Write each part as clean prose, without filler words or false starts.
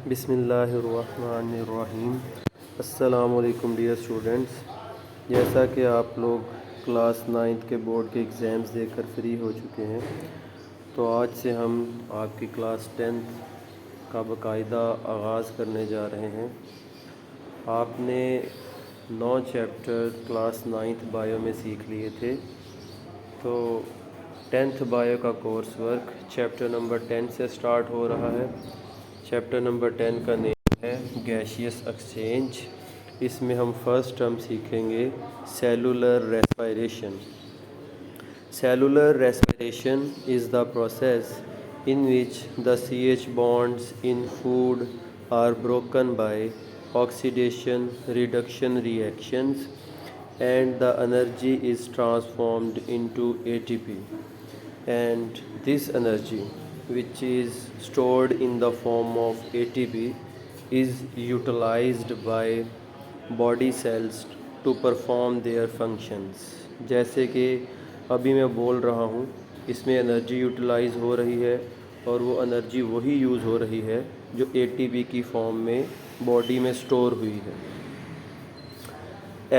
बिस्मिल्लाहिर्रहमानिर्रहीम। अस्सलामुअलैकुम dear students. जैसा कि आप लोग क्लास 9th के बोर्ड के एग्ज़ाम्स देकर फ्री हो चुके हैं, तो आज से हम आपकी क्लास 10th का बाकायदा आगाज़ करने जा रहे हैं। आपने 9 चैप्टर क्लास 9th बायो में सीख लिए थे, तो 10th बायो का कोर्स वर्क चैप्टर नंबर 10 से स्टार्ट हो रहा है। चैप्टर नंबर 10 का नेम है गैशियस एक्सचेंज। इसमें हम फर्स्ट टर्म सीखेंगे cellular respiration. Cellular respiration is the process in which the CH bonds in food are broken by oxidation reduction reactions and the energy is transformed into ATP, and this energy, which is stored in the form of ATP, is utilized by body cells to perform their functions। जैसे कि अभी मैं बोल रहा हूँ, इसमें energy utilise हो रही है और वो एनर्जी वही यूज़ हो रही है जो एटीपी की फॉर्म में बॉडी में स्टोर हुई है।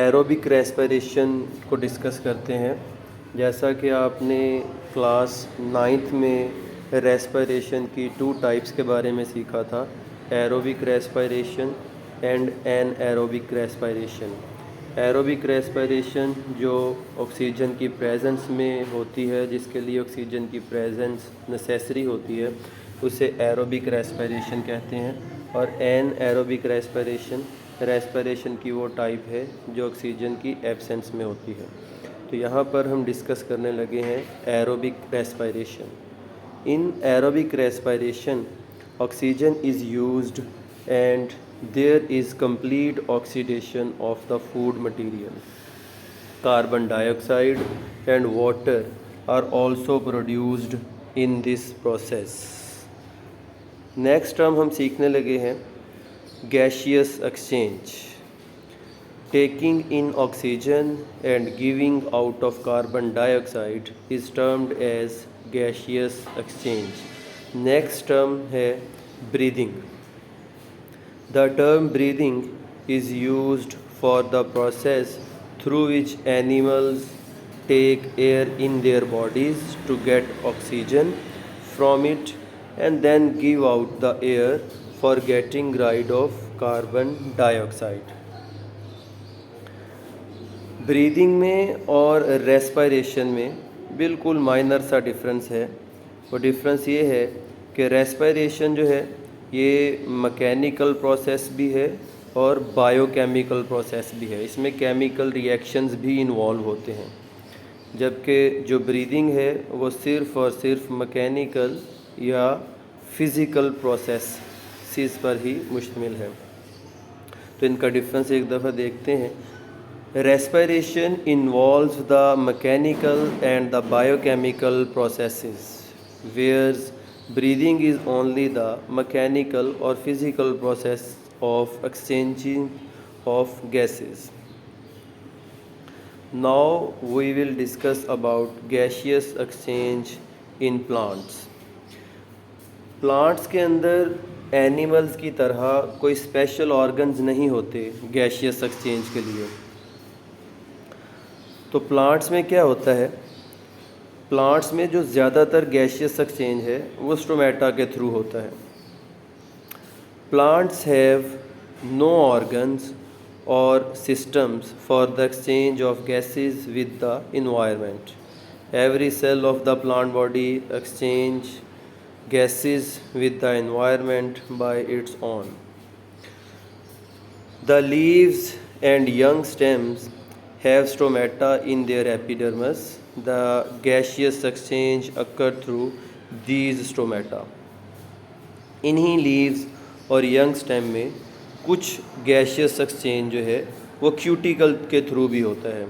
एरोबिक रेस्पिरेशन को डिस्कस करते हैं। जैसा कि आपने क्लास 9th में रेस्पिरेशन की 2 टाइप्स के बारे में सीखा था, aerobic respiration and anaerobic respiration. Aerobic respiration जो ऑक्सीजन की प्रेजेंस में होती है, जिसके लिए ऑक्सीजन की प्रेजेंस नेसेसरी होती है, उसे एरोबिक रेस्पिरेशन कहते हैं। और एन एरोबिक रेस्पिरेशन की वो टाइप है जो ऑक्सीजन की एब्सेंस में होती है। तो यहाँ पर हम डिस्कस करने लगे हैं aerobic respiration. In aerobic respiration oxygen is used and there is complete oxidation of the food material. Carbon dioxide and water are also produced in this process. Next term हम सीखने लगे हैं gaseous exchange. Taking in oxygen and giving out of carbon dioxide is termed as gaseous exchange. Next term है breathing. The term breathing is used for the process through which animals take air in their bodies to get oxygen from it and then give out the air for getting rid of carbon dioxide. Breathing में और respiration में बिल्कुल minor सा difference है। वो difference ये है कि रेस्पिरेशन जो है ये मैकेनिकल प्रोसेस भी है और बायोकेमिकल प्रोसेस भी है। इसमें केमिकल रिएक्शंस भी इन्वॉल्व होते हैं, जबकि जो ब्रीदिंग है वो सिर्फ़ और सिर्फ मैकेनिकल या फिज़िकल प्रोसेस पर ही मुश्तमिल है। तो इनका डिफरेंस एक दफ़ा देखते हैं। Respiration involves the mechanical and the biochemical processes, whereas breathing is only the mechanical or physical process of exchanging of gases. Now we will discuss about gaseous exchange in plants. Plants के अंदर animals की तरह कोई special organs नहीं होते gaseous exchange के लिए। तो प्लांट्स में क्या होता है, प्लांट्स में जो ज़्यादातर गैशियस एक्सचेंज है वो स्टोमेटा के थ्रू होता है। प्लांट्स हैव नो ऑर्गन्स और systems for the exchange of gases with the environment. Every cell of the plant body exchange gases with the environment by its own. The leaves and young stems have stomata in their epidermis. The gaseous exchange occur through these stomata. इन्हीं leaves और young stem में कुछ gaseous exchange जो है वो cuticle के through भी होता है।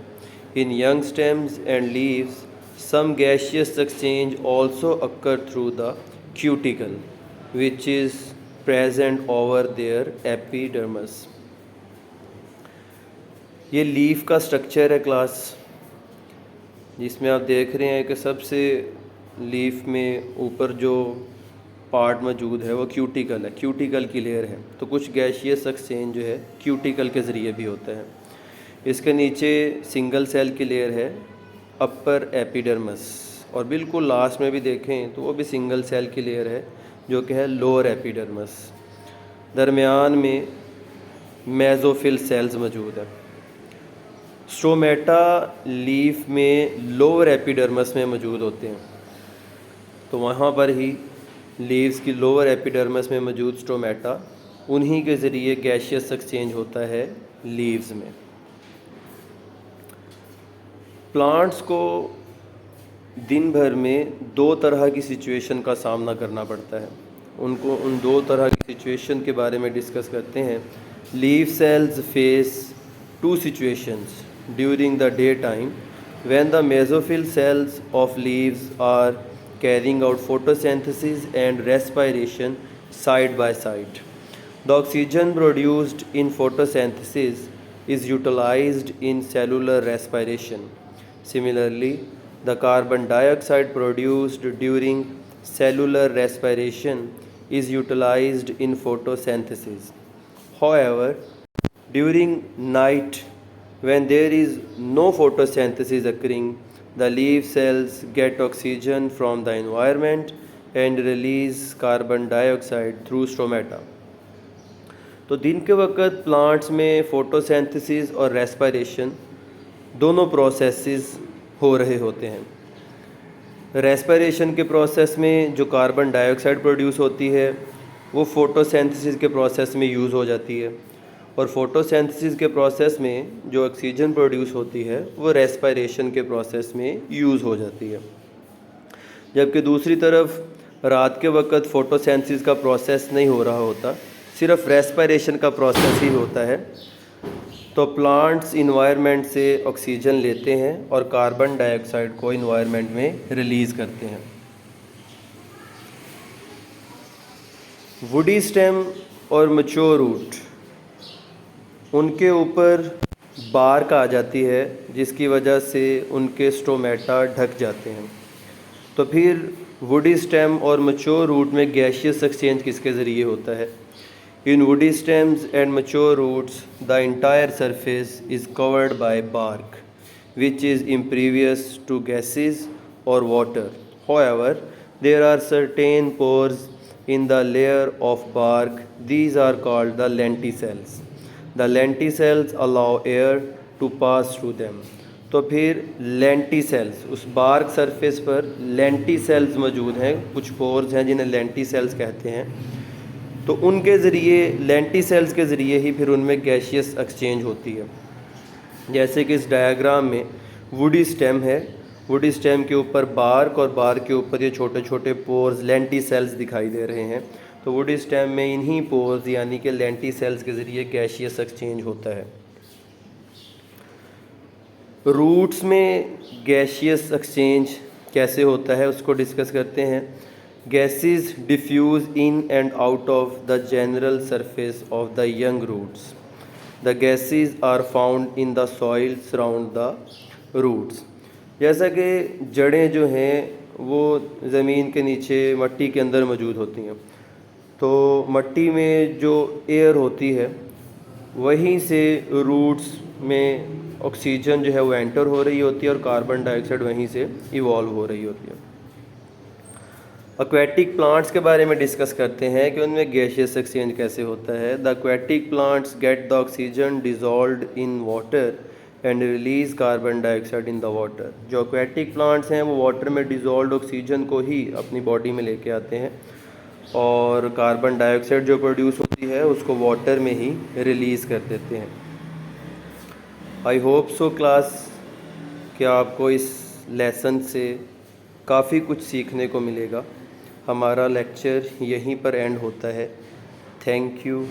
In young stems and leaves some gaseous exchange also occur through the cuticle, which is present over their epidermis. ये लीफ का स्ट्रक्चर है क्लास, जिसमें आप देख रहे हैं कि सबसे लीफ में ऊपर जो पार्ट मौजूद है वो क्यूटिकल है, क्यूटिकल की लेयर है। तो कुछ गैशियस एक्सचेंज जो है क्यूटिकल के ज़रिए भी होता है। इसके नीचे सिंगल सेल की लेयर है, अपर एपिडर्मस, और बिल्कुल लास्ट में भी देखें तो वो भी सिंगल सेल की लेयर है जो कि है लोअर एपिडर्मस। दरमियान में मेसोफिल सेल्स मौजूद है। स्टोमेटा लीफ में लोअर एपिडर्मस में मौजूद होते हैं, तो वहाँ पर ही लीव्स की लोअर एपिडर्मस में मौजूद स्टोमेटा, उन्हीं के ज़रिए गैशियस एक्सचेंज होता है लीव्स में। प्लांट्स को दिन भर में दो तरह की सिचुएशन का सामना करना पड़ता है। उनको उन दो तरह की सिचुएशन के बारे में डिस्कस करते हैं। Leaf cells face two situations during the day time when the mesophyll cells of leaves are carrying out photosynthesis and respiration side by side. The oxygen produced in photosynthesis is utilized in cellular respiration. Similarly, the carbon dioxide produced during cellular respiration is utilized in photosynthesis. However, during night, when there is no photosynthesis occurring, the leaf cells get oxygen from the environment and release carbon dioxide through stomata. तो दिन के वक्त plants में photosynthesis और respiration दोनों processes हो रहे होते हैं। रेस्पिरेशन के प्रोसेस में जो कार्बन डाइऑक्साइड प्रोड्यूस होती है वो फोटोसिंथेसिस के प्रोसेस में यूज़ हो जाती है, और फोटोसिंथेसिस के प्रोसेस में जो ऑक्सीजन प्रोड्यूस होती है वो रेस्पिरेशन के प्रोसेस में यूज़ हो जाती है। जबकि दूसरी तरफ रात के वक्त फोटोसिंथेसिस का प्रोसेस नहीं हो रहा होता, सिर्फ रेस्पिरेशन का प्रोसेस ही होता है। तो प्लांट्स इन्वायरमेंट से ऑक्सीजन लेते हैं और कार्बन डाइऑक्साइड को इन्वायरमेंट में रिलीज़ करते हैं। वुडी स्टेम और मैच्योर रूट, उनके ऊपर बार्क आ जाती है जिसकी वजह से उनके स्टोमेटा ढक जाते हैं। तो फिर वुडी स्टेम और मैच्योर रूट में गैशियस एक्सचेंज किसके ज़रिए होता है? In woody stems and mature roots the entire surface is covered by bark which is impervious to gases or water. However, there are certain pores in the layer of bark. These are called the lenticels. The lenticels allow air to pass through them. तो फिर lenticels, उस bark surface पर lenticels मौजूद हैं, कुछ pores हैं जिन्हें lenticels कहते हैं। तो उनके ज़रिए, lenticels के ज़रिए ही फिर उनमें गैशियस एक्सचेंज होती है। जैसे कि इस डायग्राम में वुडी स्टेम है, वुडी स्टेम के ऊपर बार्क और बार्क के ऊपर ये छोटे छोटे पोर्स lenticels दिखाई दे रहे हैं। तो वुडी स्टेम में इन्हीं पोर्स यानी कि lenticels के ज़रिए गैशियस एक्सचेंज होता है। रूट्स में गैशियस एक्सचेंज कैसे होता है उसको डिस्कस करते हैं। Gases diffuse in and out of the general surface of the young roots. The gases are found in the soil surround the roots. जैसा कि जड़ें जो हैं वो ज़मीन के नीचे मट्टी के अंदर मौजूद होती हैं, तो मट्टी में जो एयर होती है वहीं से रूट्स में ऑक्सीजन जो है वो एंटर हो रही होती है और कार्बन डाइऑक्साइड वहीं से इवॉल्व हो रही होती है। एक्वेटिक प्लांट्स के बारे में डिस्कस करते हैं कि उनमें गैशियस एक्सचेंज कैसे होता है। The aquatic plants get the oxygen dissolved in water and release carbon dioxide in the water. जो एक्वेटिक प्लांट्स हैं वो वाटर में डिजॉल्व्ड ऑक्सीजन को ही अपनी बॉडी में लेके आते हैं और कार्बन डाइऑक्साइड जो प्रोड्यूस होती है उसको वाटर में ही रिलीज़ कर देते हैं। आई होप सो क्लास कि आपको इस लेसन से काफ़ी कुछ सीखने को मिलेगा। हमारा लेक्चर यहीं पर एंड होता है। Thank you.